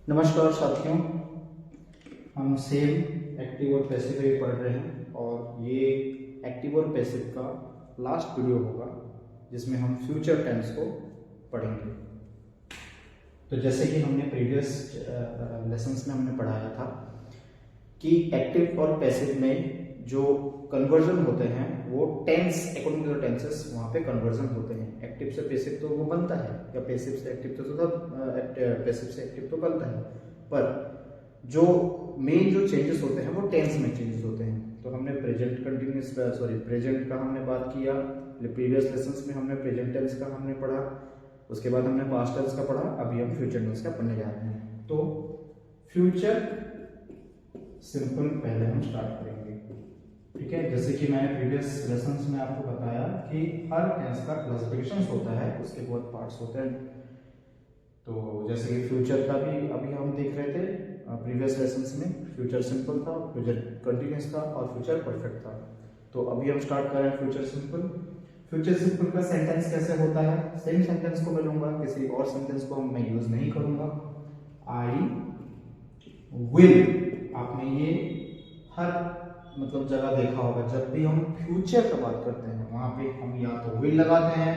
नमस्कार साथियों, हम सेम एक्टिव और पैसिव ही पढ़ रहे हैं और ये एक्टिव और पैसिव का लास्ट वीडियो होगा जिसमें हम फ्यूचर टेंस को पढ़ेंगे। तो जैसे कि हमने प्रीवियस लेसन्स में हमने पढ़ाया था कि एक्टिव और पैसिव में जो कन्वर्जन होते हैं वो tense according to the tenses वहाँ पे कन्वर्जन होते हैं। एक्टिव से पैसिव तो वो बनता है या पैसिव से एक्टिव पैसिव से एक्टिव तो बनता है, पर जो मेन जो चेंजेस होते हैं वो टेंस में चेंजेस होते हैं। तो हमने प्रेजेंट का हमने बात किया, प्रीवियस लेसन्स में हमने प्रेजेंट टेंस का हमने पढ़ा, उसके बाद हमने पास्ट टेंस का पढ़ा, अभी हम फ्यूचर टेंस का पढ़ने जा रहे हैं। तो फ्यूचर सिंपल पहले हम स्टार्ट करेंगे, ठीक है। जैसे कि मैंने प्रीवियस लेसन्स में आपको बताया कि हर टेंस का क्लासिफिकेशंस होता है, उसके बहुत पार्ट्स होते हैं। तो जैसे कि फ्यूचर का भी अभी हम देख रहे थे प्रीवियस लेसन्स में, फ्यूचर सिंपल था, फ्यूचर कंटिन्यूअस था और फ्यूचर परफेक्ट था। तो अभी हम स्टार्ट कर रहे हैं फ्यूचर सिंपल। फ्यूचर सिंपल का सेंटेंस कैसे होता है, सेम सेंटेंस को मैं लूंगा, किसी और सेंटेंस को मैं यूज नहीं करूंगा। आई विल, आपने ये हर मतलब जगह देखा होगा, जब भी हम फ्यूचर का बात करते हैं वहां पे हम या तो विल लगाते हैं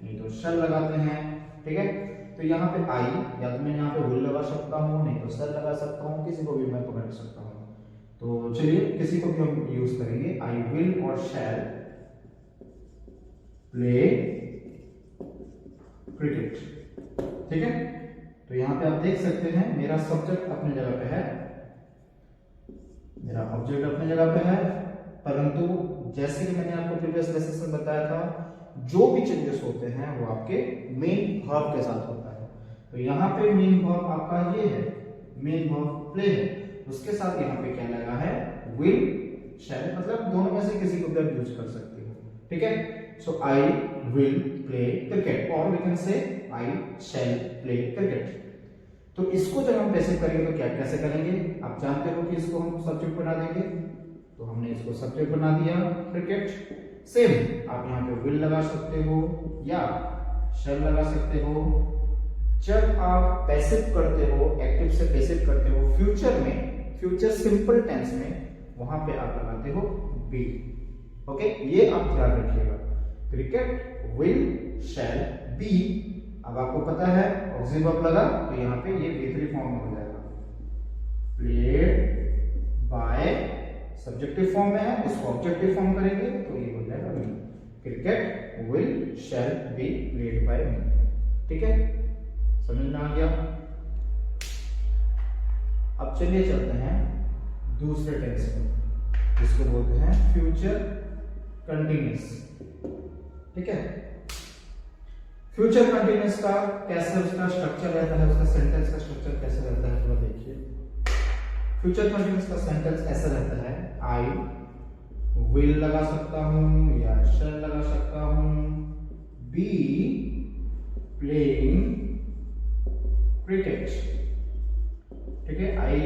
नहीं तो शैल लगाते हैं, ठीक है। तो यहाँ पे आई या तो मैं यहाँ पे विल लगा सकता हूँ, नहीं तो शैल लगा सकता हूँ, किसी को भी मैं पकड़ सकता हूँ। तो चलिए किसी को भी हम यूज करेंगे, आई विल और शैल प्ले क्रिकेट, ठीक है। तो यहाँ पे आप देख सकते हैं मेरा सब्जेक्ट अपनी जगह पे है, मेरा ऑब्जेक्ट अपनी जगह पे है, परंतु जैसे कि मैंने आपको प्रीवियस लेसन में बताया था जो भी चेंजेस होते हैं वो आपके मेन वर्ब के साथ होता है। तो यहाँ पे मेन वर्ब आपका ये है, मेन वर्ब प्ले है, उसके साथ यहाँ पे क्या लगा है, विल शैल, मतलब दोनों में से किसी को भी आप यूज कर सकते हो, ठीक है। So I will play cricket और we can say I shell play cricket. तो इसको जब हम पैसिव करेंगे तो क्या कैसे करेंगे, आप जानते हो कि इसको हम सब्जेक्ट बना देंगे, तो हमने इसको सब्जेक्ट बना दिया क्रिकेट। सेम आप यहाँ पे विल लगा सकते हो या शैल लगा सकते हो। जब आप पैसिव करते हो, एक्टिव से पैसिव करते हो फ्यूचर में, फ्यूचर सिंपल टेंस में, वहां पे आप लगाते हो बी, ओके। ये आप ध्यान रखिएगा, क्रिकेट विल शैल बी। अब आपको पता है ऑक्सिलरी वर्ब लगा तो यहाँ पे ये V3 फॉर्म में हो जाएगा, प्लेड बाय सब्जेक्टिव फॉर्म में है, इसको ऑब्जेक्टिव फॉर्म करेंगे तो ये हो जाएगा me, cricket will shall be played by me, ठीक है। समझ में आ गया। अब चलिए चलते हैं दूसरे टेंस में जिसको बोलते हैं फ्यूचर कंटिन्यूअस, ठीक है। फ्यूचर कंटिन्यूअस का कैसे उसका स्ट्रक्चर रहता है, उसका सेंटेंस का स्ट्रक्चर कैसे रहता है थोड़ा देखिए। फ्यूचर कंटिन्यूअस का सेंटेंस ऐसा रहता है, आई विल लगा सकता हूं या शैल लगा सकता हूं, बी प्लेइंग क्रिकेट, ठीक है। आई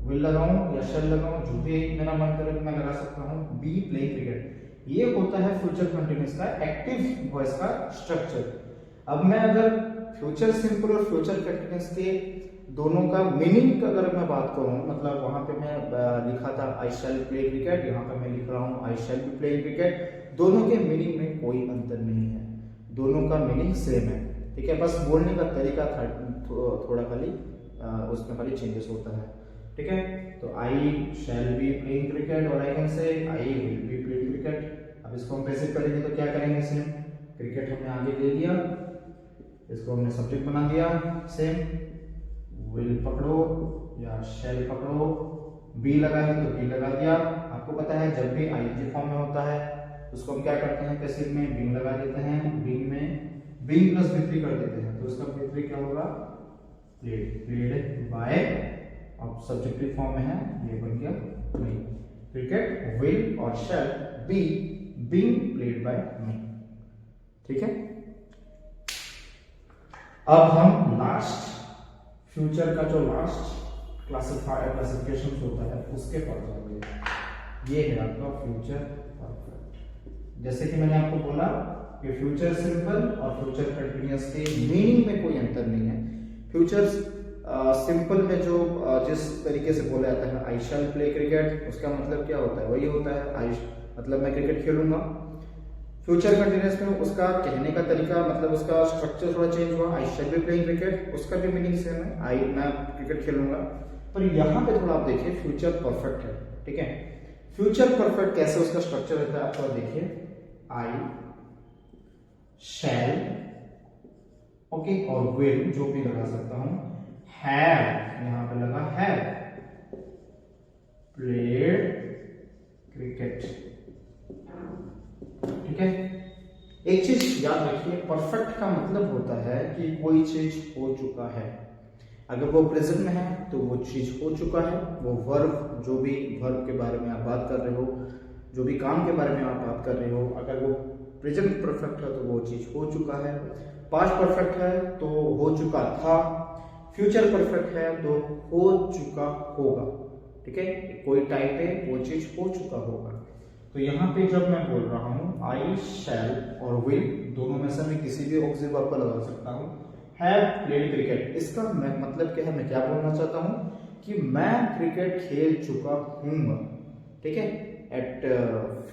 विल लगाऊं या शैल लगाऊं, जो भी मेरा मन करे मैं लगा सकता हूं, बी प्लेइंग क्रिकेट। ये होता है फ्यूचर कंटिन्यूअस का एक्टिव वॉइस का स्ट्रक्चर। अब मैं अगर फ्यूचर सिंपल और फ्यूचर कंटिन्यूअस के दोनों का मीनिंग का अगर मैं बात करूं, मतलब वहां पे मैं लिखा था आई शैल प्ले क्रिकेट, यहाँ पे मैं लिख रहा हूं आई शैल बी प्लेइंग क्रिकेट, दोनों के मीनिंग में कोई अंतर नहीं है, दोनों का मीनिंग सेम है, ठीक है। बस बोलने का तरीका थोड़ा खाली उसमें खाली चेंजेस होता है, ठीक है। तो I shall be playing cricket और I can say I will be playing cricket. अब इसको हम पैसिव करेंगे तो क्या करेंगे, सेम क्रिकेट हमने आगे ले लिया, इसको हमने सब्जेक्ट बना दिया, सेम विल पकड़ो या शैल पकड़ो, बी लगा है तो बी लगा दिया। आपको पता है जब भी आईएनजी फॉर्म में होता है उसको हम क्या करते हैं, पैसिव में बीइंग लगा देते हैं, बीइंग में बीइंग प्लस V3 कर देते हैं, तो उसका V3 क्या होगा, प्लेड, प्लेड बाय, अब सब्जेक्टिव फॉर्म में है, ये बन गया मी, क्रिकेट विल और shall be being played by me, ठीक है। अब हम लास्ट फ्यूचर का जो लास्ट क्लासिफिकेशन होता है उसके पास जाएंगे। ये है आपका फ्यूचर परफेक्ट। जैसे कि मैंने आपको बोला कि फ्यूचर सिंपल और फ्यूचर कंटिन्यूअस के मीनिंग में कोई अंतर नहीं है। फ्यूचर सिंपल में जो जिस तरीके से बोला जाता है आई शैल प्ले क्रिकेट, उसका मतलब क्या होता है, वही होता है आई मतलब मैं क्रिकेट खेलूंगा। फ्यूचर कंटिन्यूअस में उसका कहने का तरीका मतलब उसका स्ट्रक्चर थोड़ा चेंज हुआ, आई शैल बी प्लेइंग क्रिकेट, उसका भी मीनिंग सेम है, मैं क्रिकेट खेलूंगा। पर यहाँ पे थोड़ा आप देखिए फ्यूचर परफेक्ट है, ठीक है। फ्यूचर परफेक्ट कैसे उसका स्ट्रक्चर रहता है, आप देखिए आई शैल, ओके, और विल जो भी लगा सकता हूं, हैव यहां पे लगा हैव प्लेड क्रिकेट, ठीक है। एक चीज याद रखिए, परफेक्ट का मतलब होता है कि कोई चीज हो चुका है। अगर वो प्रेजेंट में है तो वो चीज हो चुका है, वो वर्ब जो भी वर्ब के बारे में आप बात कर रहे हो, जो भी काम के बारे में आप बात कर रहे हो, अगर वो प्रेजेंट परफेक्ट है तो वो चीज हो चुका है, पास्ट परफेक्ट है तो हो चुका था, फ्यूचर परफेक्ट है तो हो चुका होगा, ठीक है। कोई टाइम पे वो चीज हो चुका होगा। तो यहाँ पे जब मैं बोल रहा हूँ आई शैल और विल, दोनों में से मैं किसी भी ऑक्सिलरी वर्ब को लगा सकता हूँ। हैव प्लेड क्रिकेट, इसका मतलब क्या है, मैं क्या बोलना चाहता हूँ कि मैं क्रिकेट खेल चुका हूँ, ठीक है। एट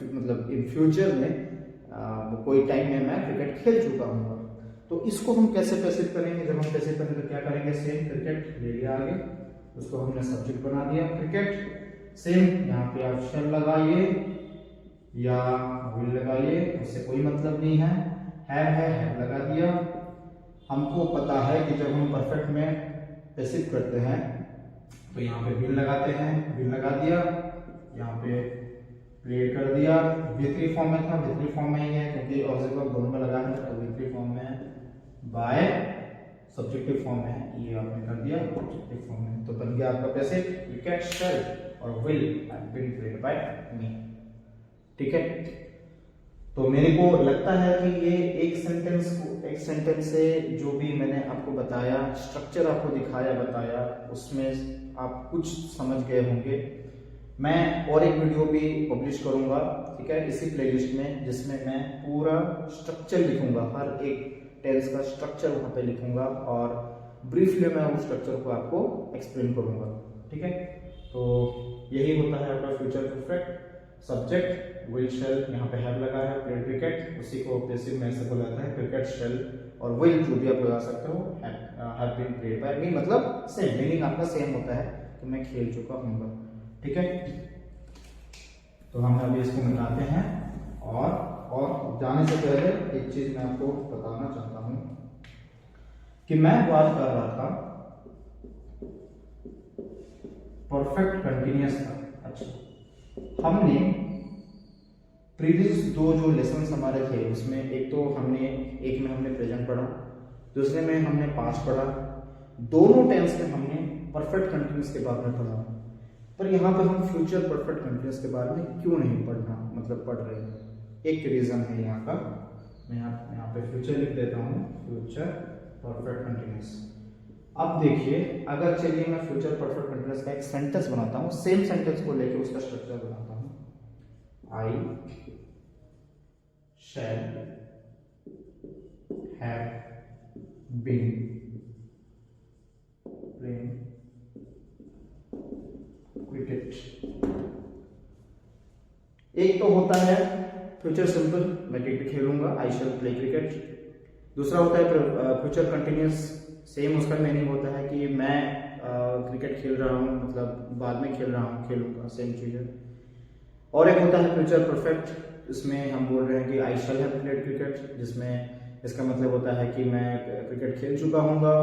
मतलब इन फ्यूचर में कोई टाइम में मैं क्रिकेट खेल चुका हूँ। तो इसको हम कैसे पैसिव करेंगे, जब हम पैसिव करेंगे तो क्या करेंगे, सेम क्रिकेट ले लिया आगे, उसको हमने सब्जेक्ट बना दिया क्रिकेट, सेम यहाँ पे आप शैल लगाइए या विल लगाइए, उससे कोई मतलब नहीं है, हैव लगा दिया। हमको पता है कि जब हम परफेक्ट में पैसिव करते हैं तो यहाँ पे विल लगाते हैं, विल लगा दिया, यहाँ पे प्लेड कर दिया, V3 फॉर्म में था, V3 फॉर्म में ही है क्योंकि ऑब्जेक्ट वर्ब दोनों में लगा है तो V3 फॉर्म में है, बाय सब्जेक्टिव फॉर्म में है, ये आपने कर दिया ऑब्जेक्टिव फॉर्म में, तो बन गया आपका पैसिव क्रिकेट शैल और will have been played by me, ठीक है। तो मेरे को लगता है कि ये एक सेंटेंस से जो भी मैंने आपको बताया, स्ट्रक्चर आपको दिखाया बताया, उसमें आप कुछ समझ गए होंगे। मैं और एक वीडियो भी पब्लिश करूंगा, ठीक है, इसी प्लेलिस्ट में, जिसमें मैं पूरा स्ट्रक्चर लिखूंगा, हर एक टेंस का स्ट्रक्चर वहां पे लिखूंगा और ब्रीफली मैं उस स्ट्रक्चर को आपको एक्सप्लेन करूंगा, ठीक है। तो यही होता है आपका फ्यूचर परफेक्ट। सब्जेक्ट विल शैल, यहाँ पे हैव लगा है, प्लेड क्रिकेट, उसी को पैसिव में ऐसे बोला जाता है क्रिकेट शैल, और विल जो भी आप लगा सकते हो, हैव बीन प्लेड बाय मी, मतलब सेम मीनिंग आपका सेम होता है कि मैं खेल चुका हूँ, ठीक है। तो हम अभी इसको मिटाते हैं और जाने से पहले एक चीज मैं आपको बताना चाहता हूं कि मैं बात कर रहा था परफेक्ट कंटिन्यूअस का। अच्छा, हमने प्रीवियस दो जो लेसन हमारे थे उसमें एक में हमने प्रेजेंट पढ़ा, दूसरे में हमने पास्ट पढ़ा, दोनों टेंस में हमने परफेक्ट कंटिन्यूअस के बारे में पढ़ा, पर यहाँ पे हम फ्यूचर परफेक्ट कंटिन्यूअस के बारे में क्यों नहीं पढ़ रहे हैं। एक रीजन है यहाँ का, मैं यहाँ पे फ्यूचर लिख देता हूँ, फ्यूचर परफेक्ट कंटिन्यूअस। अब देखिए, अगर चलिए मैं फ्यूचर परफेक्ट कंटिन्यूअस का एक सेंटेंस बनाता हूँ, सेम सेंटेंस को लेके उसका स्ट्रक्चर बनाता हूँ, I shall have been playing cricket. एक तो होता है फ्यूचर सिंपल, मैं क्रिकेट खेलूंगा, आई शैल प्ले क्रिकेट। दूसरा होता है फ्यूचर कंटिन्यूअस, सेम उसका मीनिंग होता है कि मैं क्रिकेट खेल रहा हूँ, मतलब बाद में खेल रहा हूँ, खेलूंगा, सेम चीज है। और एक होता है फ्यूचर परफेक्ट, इसमें हम बोल रहे हैं कि आई शैल हैव प्लेड क्रिकेट, जिसमें इसका मतलब होता है कि मैं क्रिकेट खेल चुका हूँगा।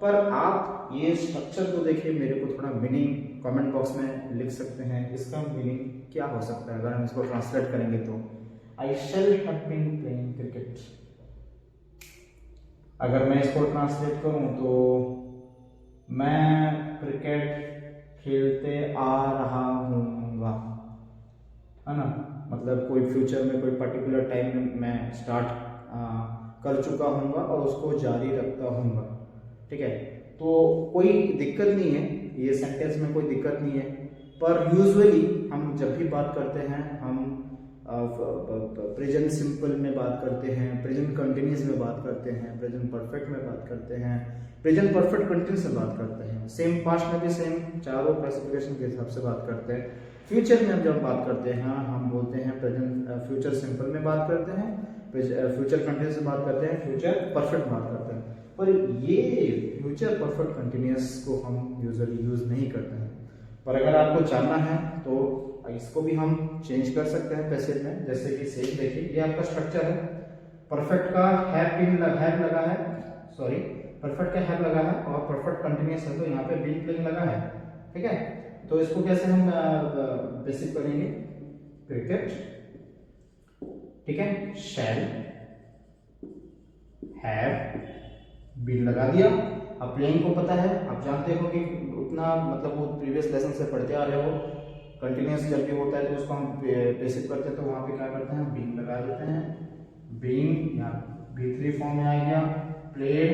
पर आप ये स्ट्रक्चर को देखिए, मेरे को थोड़ा मीनिंग कमेंट बॉक्स में लिख सकते हैं, इसका मीनिंग क्या हो सकता है अगर हम इसको ट्रांसलेट करेंगे तो। I shall have been playing cricket, अगर मैं इसको ट्रांसलेट करूं तो मैं क्रिकेट खेलते आ रहा हूँगा, है ना, मतलब कोई फ्यूचर में कोई पर्टिकुलर टाइम में मैं स्टार्ट कर चुका हूँगा और उसको जारी रखता हूँगा, ठीक है। तो कोई दिक्कत नहीं है, ये सेंटेंस में कोई दिक्कत नहीं है, पर यूजुअली हम जब भी बात करते हैं हम प्रेजेंट सिंपल में बात करते हैं, प्रेजेंट कंटिन्यूस में बात करते हैं, प्रेजेंट परफेक्ट में बात करते हैं, प्रेजेंट परफेक्ट कंटिन्यूस में बात करते हैं, सेम पास्ट में भी सेम चारों क्लासिफिकेशन के हिसाब से बात करते हैं। फ्यूचर में जब बात करते हैं हम बोलते हैं प्रेजेंट फ्यूचर सिंपल में बात करते हैं, फ्यूचर कंटिन्यूस में बात करते हैं, फ्यूचर परफेक्ट बात करते हैं। पर ये फ्यूचर परफेक्ट कंटिन्यूस को हम यूजुअली यूज नहीं करते हैं। पर अगर आपको जानना है तो इसको भी हम चेंज कर सकते हैं पैसिव में। जैसे कि सेम देखिए, ये आपका स्ट्रक्चर है, परफेक्ट का हैव लगा है, सॉरी परफेक्ट का हैव लगा है और परफेक्ट कंटिन्यूस है तो यहाँ पे बीन प्लेइंग लगा है, ठीक है। तो इसको कैसे हम बेसिक करेंगे, क्रिकेट, ठीक है, शैल हैव बीन लगा दिया। अब प्लेइंग को पता है, आप जानते हो कि उतना मतलब वो प्रीवियस लेसन से पढ़ते आ रहे हो, कंटिन्यूस जब भी होता है तो उसको हम बेसिक करते हैं तो वहां पे क्या करते हैं, बीन लगा देते हैं, बीन या B3 फॉर्म में आ गया, प्लेड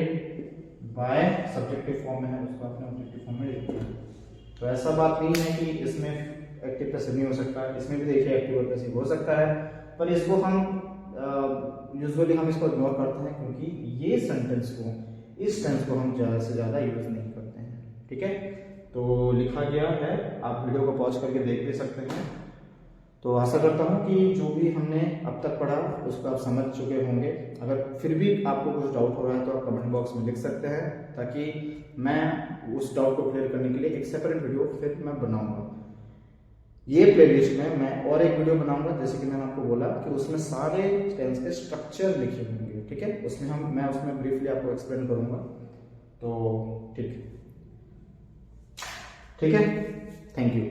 बाय सब्जेक्टिव फॉर्म में है, उसको अपने ऑब्जेक्टिव फॉर्म में लिखते हैं। तो ऐसा बात नहीं है कि इसमें एक्टिव पैसिव नहीं हो सकता, इसमें भी देखिए एक्टिव और पैसिव हो सकता है, पर इसको हम यूजुअली हम इसको इग्नोर करते हैं क्योंकि ये सेंटेंस को, इस टेंस को हम ज़्यादा से ज़्यादा यूज नहीं करते हैं, ठीक है। तो लिखा गया है, आप वीडियो को पॉज करके देख भी सकते हैं। तो आशा करता हूँ कि जो भी हमने अब तक पढ़ा उसको आप समझ चुके होंगे। अगर फिर भी आपको कुछ डाउट हो रहा है तो आप कमेंट बॉक्स में लिख सकते हैं, ताकि मैं उस डाउट को क्लियर करने के लिए एक सेपरेट वीडियो फिर मैं बनाऊंगा। ये प्लेलिस्ट में मैं और एक वीडियो बनाऊंगा, जैसे कि मैंने आपको बोला कि उसमें सारे टेंस के स्ट्रक्चर लिखे होंगे, ठीक है। उसमें मैं उसमें ब्रीफली आपको एक्सप्लेन करूंगा। तो ठीक है, थैंक यू।